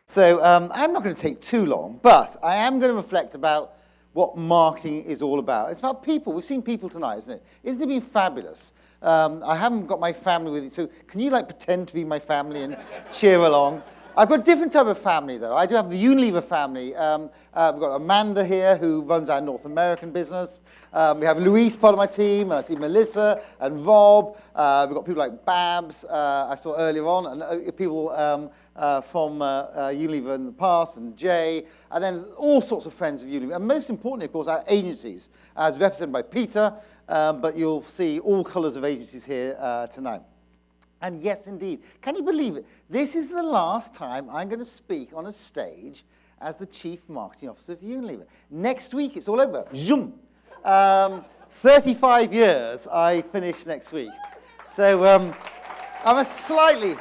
So I'm not going to take too long, but I am going to reflect about what marketing is all about. It's about people. We've seen people tonight, isn't it? Isn't it been fabulous? I haven't got my family with you, so can you pretend to be my family and cheer along? I've got a different type of family, though. I do have the Unilever family. We've got Amanda here, who runs our North American business. We have Louise, part of my team, and I see Melissa and Rob. We've got people like Babs, I saw earlier on, and people from Unilever in the past, and Jay, and then all sorts of friends of Unilever. And most importantly, of course, our agencies, as represented by Peter, but you'll see all colours of agencies here tonight. And yes, indeed. Can you believe it? This is the last time I'm going to speak on a stage as the Chief Marketing Officer of Unilever. Next week, it's all over. Zoom. 35 years, I finish next week. So I'm slightly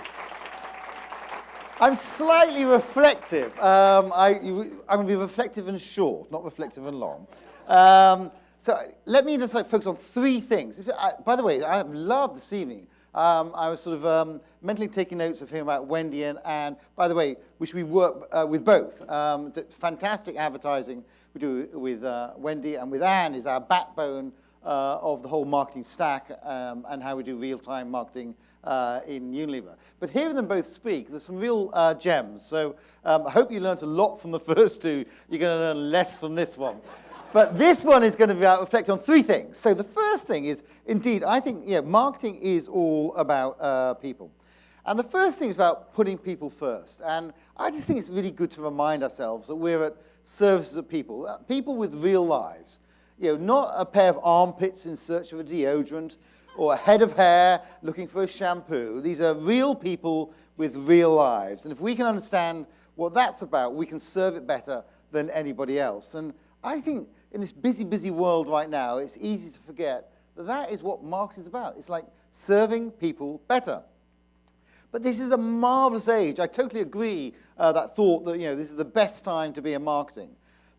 reflective. I'm going to be reflective and short, not reflective and long. So let me just focus on three things. By the way, I have loved this evening. I was sort of mentally taking notes of him about Wendy and Anne. By the way, we should work with both. Fantastic advertising we do with Wendy, and with Anne is our backbone of the whole marketing stack and how we do real-time marketing in Unilever. But hearing them both speak, there's some real gems. So I hope you learned a lot from the first two. You're going to learn less from this one. But this one is going to reflect on three things. So the first thing is, indeed, I think marketing is all about people. And the first thing is about putting people first. And I just think it's really good to remind ourselves that we're at services of people, people with real lives. Not a pair of armpits in search of a deodorant or a head of hair looking for a shampoo. These are real people with real lives. And if we can understand what that's about, we can serve it better than anybody else. And I think in this busy, busy world right now, it's easy to forget that that is what marketing is about. It's like serving people better. But this is a marvelous age. I totally agree that thought that this is the best time to be in marketing.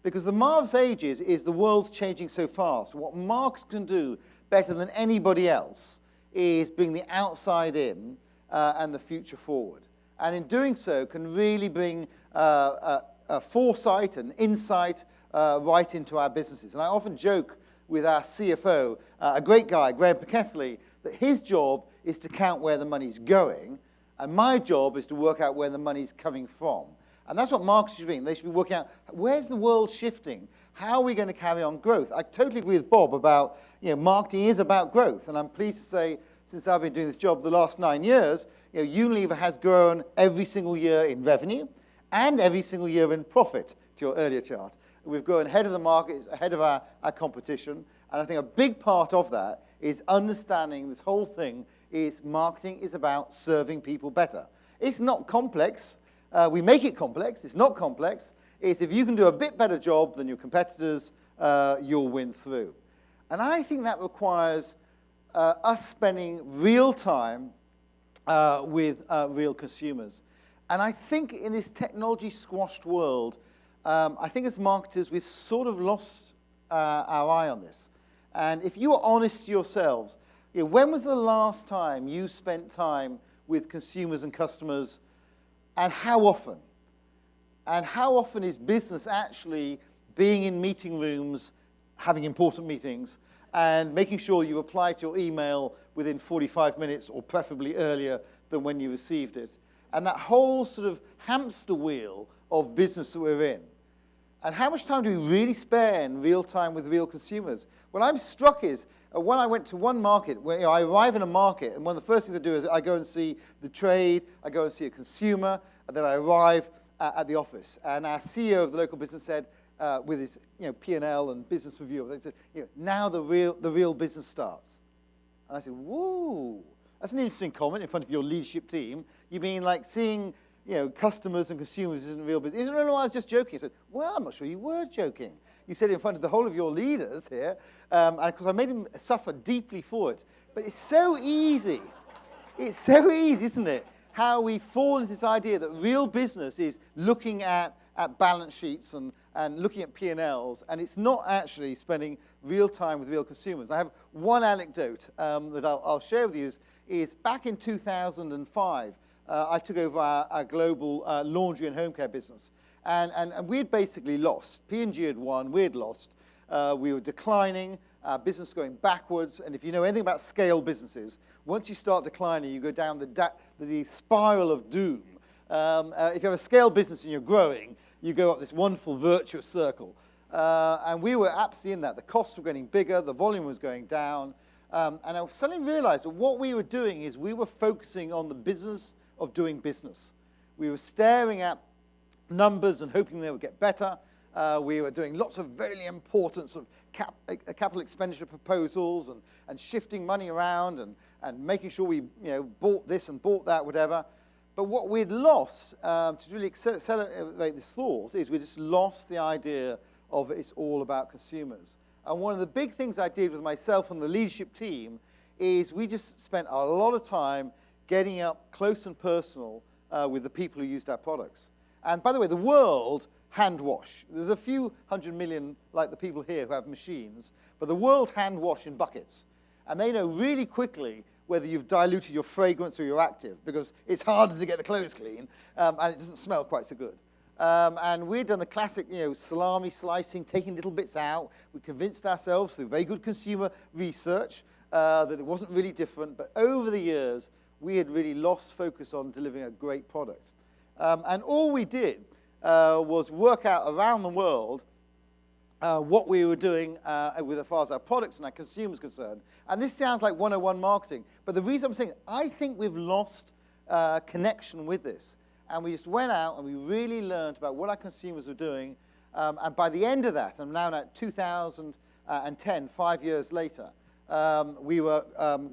Because the marvelous age is the world's changing so fast. What marketers can do better than anybody else is bring the outside in and the future forward. And in doing so, can really bring a foresight and insight right into our businesses. And I often joke with our CFO, a great guy, Graham Pekethley, that his job is to count where the money's going, and my job is to work out where the money's coming from. And that's what marketers should be. They should be working out, where's the world shifting? How are we going to carry on growth? I totally agree with Bob about, marketing is about growth. And I'm pleased to say, since I've been doing this job the last 9 years, Unilever has grown every single year in revenue and every single year in profit, to your earlier chart. We've grown ahead of the market, ahead of our competition. And I think a big part of that is understanding this whole thing is marketing is about serving people better. It's not complex. We make it complex. It's not complex. It's if you can do a bit better job than your competitors, you'll win through. And I think that requires us spending real time with real consumers. And I think in this technology-squashed world, I think as marketers, we've sort of lost our eye on this. And if you are honest to yourselves, when was the last time you spent time with consumers and customers, and how often? And how often is business actually being in meeting rooms, having important meetings, and making sure you reply to your email within 45 minutes, or preferably earlier than when you received it? And that whole sort of hamster wheel of business that we're in. And how much time do we really spend real time with real consumers? What I'm struck is, when I went to one market, where I arrive in a market, and one of the first things I do is I go and see the trade, I go and see a consumer, and then I arrive at the office. And our CEO of the local business said, with his P&L and business review, they said, now the real business starts. And I said, whoa, that's an interesting comment in front of your leadership team. You mean like seeing customers and consumers isn't real business? He said, no, I was just joking. I said, well, I'm not sure you were joking. You said it in front of the whole of your leaders here, and of course I made him suffer deeply for it. But it's so easy. It's so easy, isn't it? How we fall into this idea that real business is looking at balance sheets and looking at P&Ls, and it's not actually spending real time with real consumers. I have one anecdote that I'll share with you. is back in 2005, I took over our global laundry and home care business. And we'd basically lost. P&G had won, we'd lost. We were declining, our business going backwards. And if you know anything about scale businesses, once you start declining, you go down the spiral of doom. If you have a scale business and you're growing, you go up this wonderful virtuous circle. And we were absolutely in that. The costs were getting bigger, the volume was going down. And I suddenly realized that what we were doing is we were focusing on the business of doing business. We were staring at numbers and hoping they would get better. We were doing lots of very important sort of capital expenditure proposals and shifting money around and making sure we bought this and bought that, whatever. But what we'd lost, to really accelerate this thought, is we just lost the idea of it's all about consumers. And one of the big things I did with myself and the leadership team is we just spent a lot of time getting up close and personal with the people who used our products. And by the way, the world hand wash. There's a few 100 million, like the people here, who have machines, but the world hand wash in buckets. And they know really quickly whether you've diluted your fragrance or your active, because it's harder to get the clothes clean, and it doesn't smell quite so good. And we'd done the classic, salami slicing, taking little bits out. We convinced ourselves through very good consumer research that it wasn't really different. But over the years, we had really lost focus on delivering a great product. And all we did was work out around the world what we were doing with as far as our products and our consumers concerned. And this sounds like 101 marketing. But the reason I'm saying, I think we've lost connection with this. And we just went out and we really learned about what our consumers were doing. And by the end of that, and now at 2010, 5 years later, we were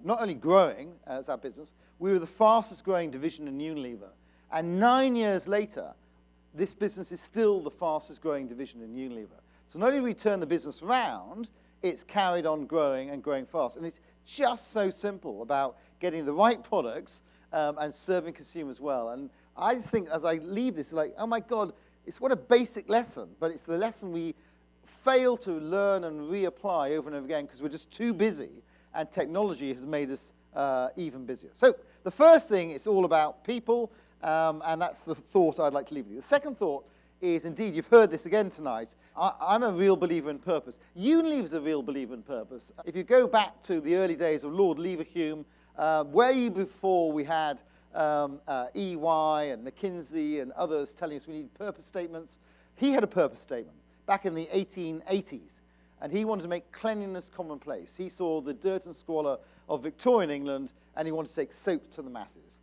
not only growing as our business, we were the fastest growing division in Unilever. And 9 years later, this business is still the fastest growing division in Unilever. So not only did we turn the business around, it's carried on growing and growing fast. And it's just so simple about getting the right products and serving consumers well. And I just think as I leave this, it's like, oh my God, it's what a basic lesson, but it's the lesson we fail to learn and reapply over and over again because we're just too busy, and technology has made us even busier. So the first thing, it's all about people, and that's the thought I'd like to leave with you. The second thought is, indeed, you've heard this again tonight, I'm a real believer in purpose. Unilever's a real believer in purpose. If you go back to the early days of Lord Leverhulme, way before we had EY and McKinsey and others telling us we need purpose statements, he had a purpose statement back in the 1880s, and he wanted to make cleanliness commonplace. He saw the dirt and squalor of Victorian England, and he wanted to take soap to the masses.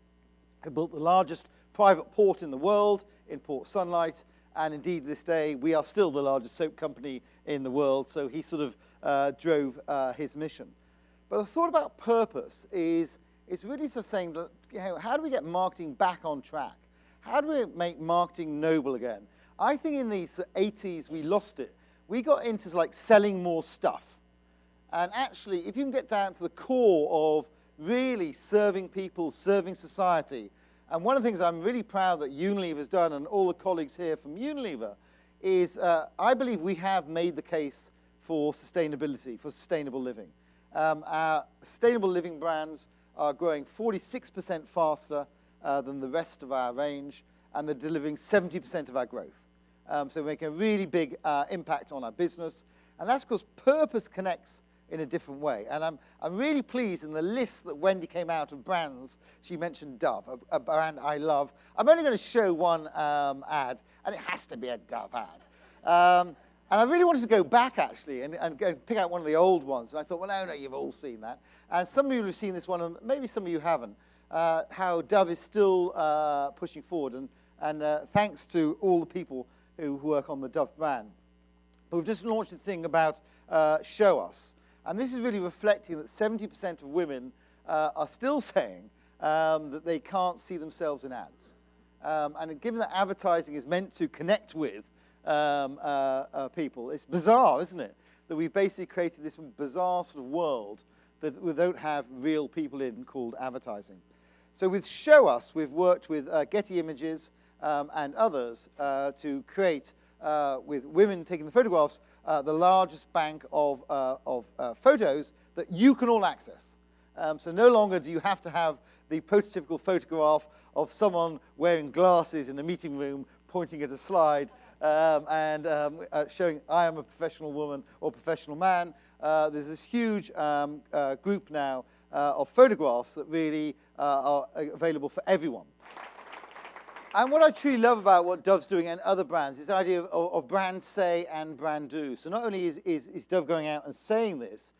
He built the largest private port in the world in Port Sunlight, and indeed this day we are still the largest soap company in the world, so he sort of drove his mission. But the thought about purpose is really sort of saying that, how do we get marketing back on track? How do we make marketing noble again? I think in the 80s we lost it. We got into like selling more stuff. And actually, if you can get down to the core of really serving people, serving society, and one of the things I'm really proud that Unilever's done, and all the colleagues here from Unilever, is I believe we have made the case for sustainability, for sustainable living. Our sustainable living brands are growing 46% faster than the rest of our range, and they're delivering 70% of our growth. So we're making a really big impact on our business, and that's because purpose connects in a different way. And I'm really pleased in the list that Wendy came out of brands. She mentioned Dove, a brand I love. I'm only going to show one ad, and it has to be a Dove ad. And I really wanted to go back, actually, and go pick out one of the old ones. And I thought, well, no, you've all seen that. And some of you have seen this one, and maybe some of you haven't, how Dove is still pushing forward. And thanks to all the people who work on the Dove brand. But we've just launched this thing about Show Us. And this is really reflecting that 70% of women are still saying that they can't see themselves in ads. And given that advertising is meant to connect with people, it's bizarre, isn't it? That we've basically created this bizarre sort of world that we don't have real people in called advertising. So with Show Us, we've worked with Getty Images and others to create, with women taking the photographs, the largest bank of photos that you can all access. So no longer do you have to have the prototypical photograph of someone wearing glasses in a meeting room, pointing at a slide, and showing I am a professional woman or professional man. There's this huge group now of photographs that really are available for everyone. And what I truly love about what Dove's doing and other brands is this idea of brand say and brand do. So not only is Dove going out and saying this,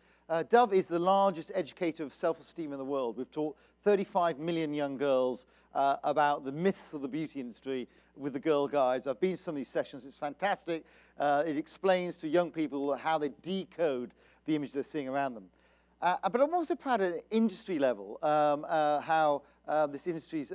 Dove is the largest educator of self-esteem in the world. We've taught 35 million young girls about the myths of the beauty industry with the Girl Guides. I've been to some of these sessions. It's fantastic. It explains to young people how they decode the image they're seeing around them. But I'm also proud at an industry level how this industry is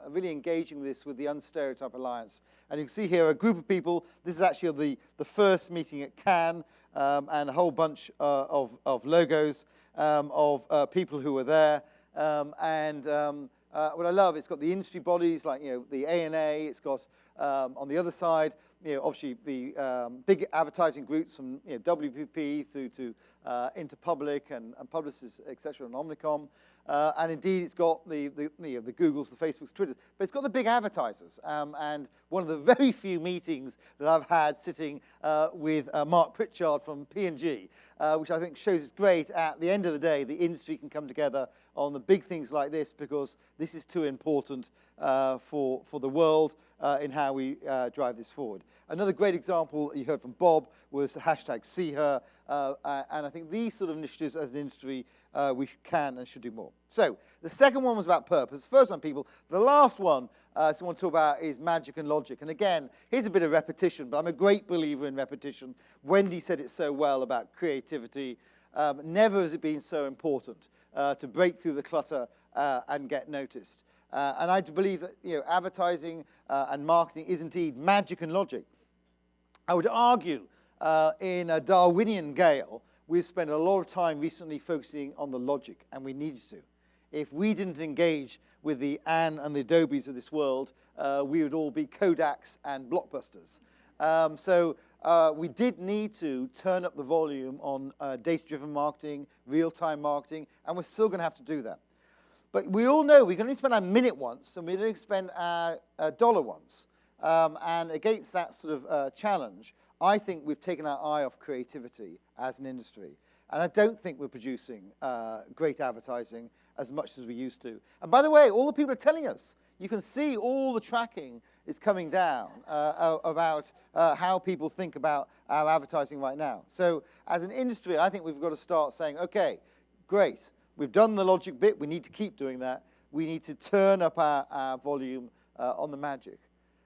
really engaging this with the Unstereotype Alliance. And you can see here a group of people. This is actually the first meeting at Cannes, and a whole bunch of logos of people who were there. What I love, it's got the industry bodies like the ANA. It's got on the other side, obviously the big advertising groups from WPP through to Interpublic and Publicis, etc., and Omnicom. And indeed, it's got the Googles, the Facebooks, Twitters, but it's got the big advertisers. And one of the very few meetings that I've had sitting with Mark Pritchard from P&G, which I think shows it's great. At the end of the day, the industry can come together on the big things like this because this is too important for the world in how we drive this forward. Another great example you heard from Bob was the hashtag See Her, and I think these sort of initiatives as an industry we can and should do more. So the second one was about purpose. The first one, people. The last one I want to talk about is magic and logic. And again, here's a bit of repetition, but I'm a great believer in repetition. Wendy said it so well about creativity. Never has it been so important to break through the clutter and get noticed. And I believe that advertising and marketing is indeed magic and logic. I would argue in a Darwinian gale, we've spent a lot of time recently focusing on the logic, and we needed to. If we didn't engage with the Anne and the Adobes of this world, we would all be Kodaks and Blockbusters. So we did need to turn up the volume on data-driven marketing, real-time marketing, and we're still going to have to do that. But we all know we can only spend our minute once, and we can only spend our dollar once. And against that sort of challenge, I think we've taken our eye off creativity as an industry. And I don't think we're producing great advertising as much as we used to. And by the way, all the people are telling us. You can see all the tracking is coming down about how people think about our advertising right now. So as an industry, I think we've got to start saying, okay, great. We've done the logic bit. We need to keep doing that. We need to turn up our volume on the magic.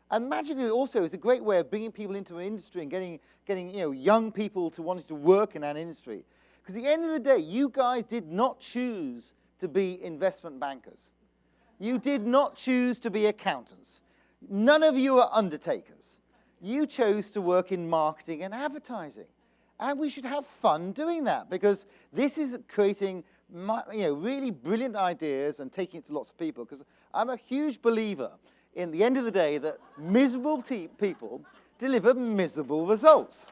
And magic also is a great way of bringing people into an industry and getting young people to wanting to work in an industry. Because at the end of the day, you guys did not choose to be investment bankers. You did not choose to be accountants. None of you are undertakers. You chose to work in marketing and advertising. And we should have fun doing that because this is creating really brilliant ideas and taking it to lots of people. Because I'm a huge believer in the end of the day that miserable people deliver miserable results.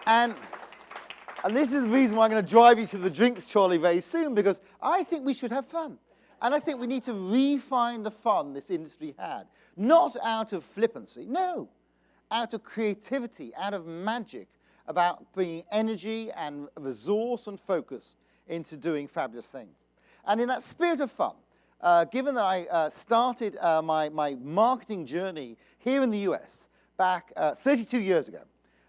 And this is the reason why I'm going to drive you to the drinks trolley very soon, because I think we should have fun. And I think we need to refine the fun this industry had. Not out of flippancy, no. Out of creativity, out of magic, about bringing energy and resource and focus into doing fabulous things. And in that spirit of fun, given that I started my marketing journey here in the US back 32 years ago,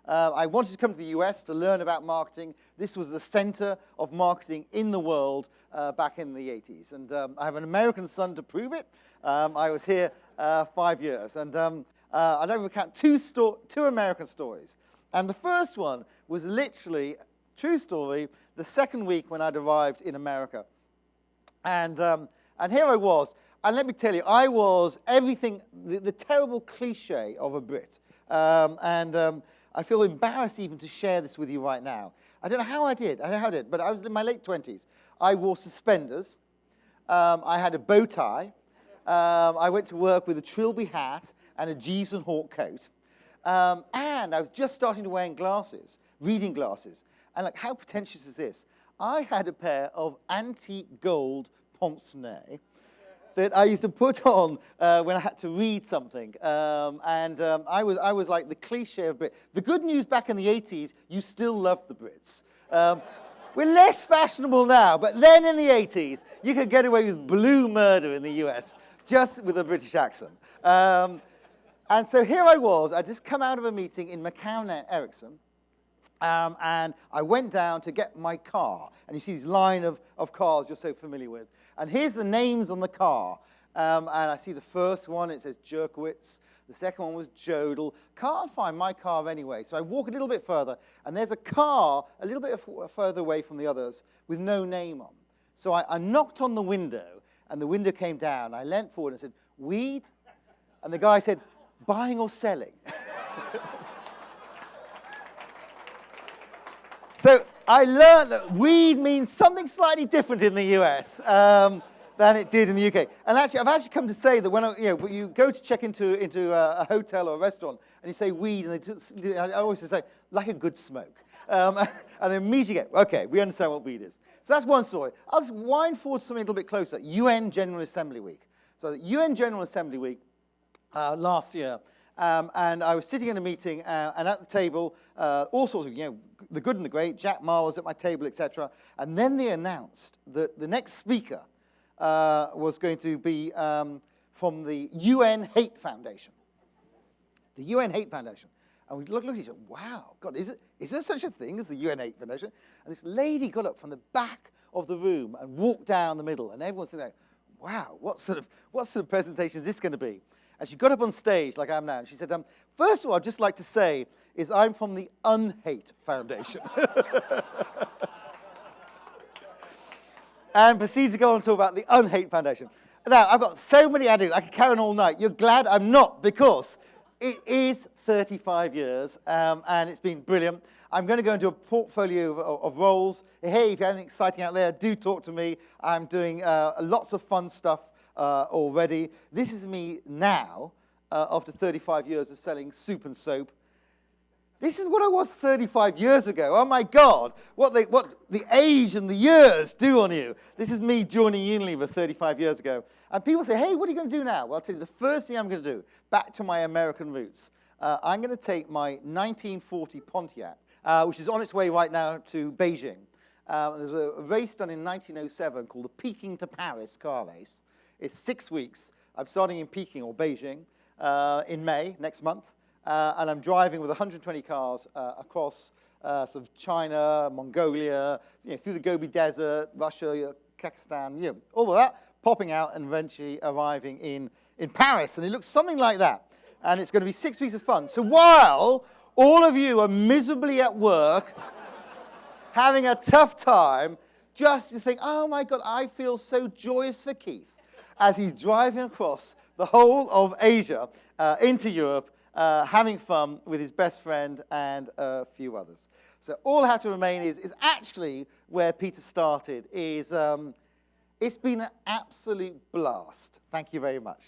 I wanted to come to the US to learn about marketing. This was the center of marketing in the world back in the 80s. And I have an American son to prove it. I was here 5 years. And I'd like to recount two American stories. And the first one was literally, true story, the second week when I'd arrived in America. And here I was. And let me tell you, I was everything, the terrible cliche of a Brit. I feel embarrassed even to share this with you right now. I don't know how I did, but I was in my late 20s. I wore suspenders. I had a bow tie. I went to work with a Trilby hat and a Jeeves and Hawke coat. And I was just starting to wear glasses, reading glasses. And like, how pretentious is this? I had a pair of antique gold pince-nez that I used to put on when I had to read something. I was like the cliche of Brit. The good news back in the 80s, you still loved the Brits. We're less fashionable now, but then in the 80s, you could get away with blue murder in the US, just with a British accent. And so here I was, I'd just come out of a meeting in McCown Erickson, and I went down to get my car. And you see this line of cars you're so familiar with. And here's the names on the car. And I see the first one, it says Jerkowitz. The second one was Jodel. Can't find my car anyway. So I walk a little bit further, and there's a car a little bit further away from the others with no name on. So I knocked on the window, and the window came down. I leant forward and said, "Weed?" And the guy said, "Buying or selling?" So I learned that weed means something slightly different in the US than it did in the UK. And actually, I've actually come to say that when you go to check into a hotel or a restaurant and you say weed, and I always say, like a good smoke. And they immediately go, okay, we understand what weed is. So that's one story. I'll just wind forward something a little bit closer. UN General Assembly Week. So the UN General Assembly Week last year. And I was sitting in a meeting, and at the table, all sorts of, the good and the great, Jack Ma was at my table, etc. And then they announced that the next speaker was going to be from the UN Hate Foundation. The UN Hate Foundation. And we looked at each other, wow, God, is there such a thing as the UN Hate Foundation? And this lady got up from the back of the room and walked down the middle, and everyone's thinking, wow, what sort of presentation is this going to be? And she got up on stage, like I am now, and she said, first of all, I'd just like to say is I'm from the Unhate Foundation. And proceeds to go on to talk about the Unhate Foundation. Now, I've got so many anecdotes, I could carry on all night. You're glad I'm not, because it is 35 years, and it's been brilliant. I'm going to go into a portfolio of roles. Hey, if you have anything exciting out there, do talk to me. I'm doing lots of fun stuff already. This is me now, after 35 years of selling soup and soap. This is what I was 35 years ago. Oh my God, what the age and the years do on you. This is me joining Unilever 35 years ago. And people say, hey, what are you going to do now? Well, I'll tell you, the first thing I'm going to do, back to my American roots, I'm going to take my 1940 Pontiac, which is on its way right now to Beijing. There's a race done in 1907 called the Peking to Paris car race. It's 6 weeks. I'm starting in Peking or Beijing in May, next month. And I'm driving with 120 cars across sort of China, Mongolia, through the Gobi Desert, Russia, Kazakhstan, all of that, popping out and eventually arriving in Paris. And it looks something like that. And it's going to be 6 weeks of fun. So while all of you are miserably at work, having a tough time, just think, oh my God, I feel so joyous for Keith as he's driving across the whole of Asia into Europe, having fun with his best friend and a few others. So all I have to remain is actually where Peter started, is it's been an absolute blast. Thank you very much.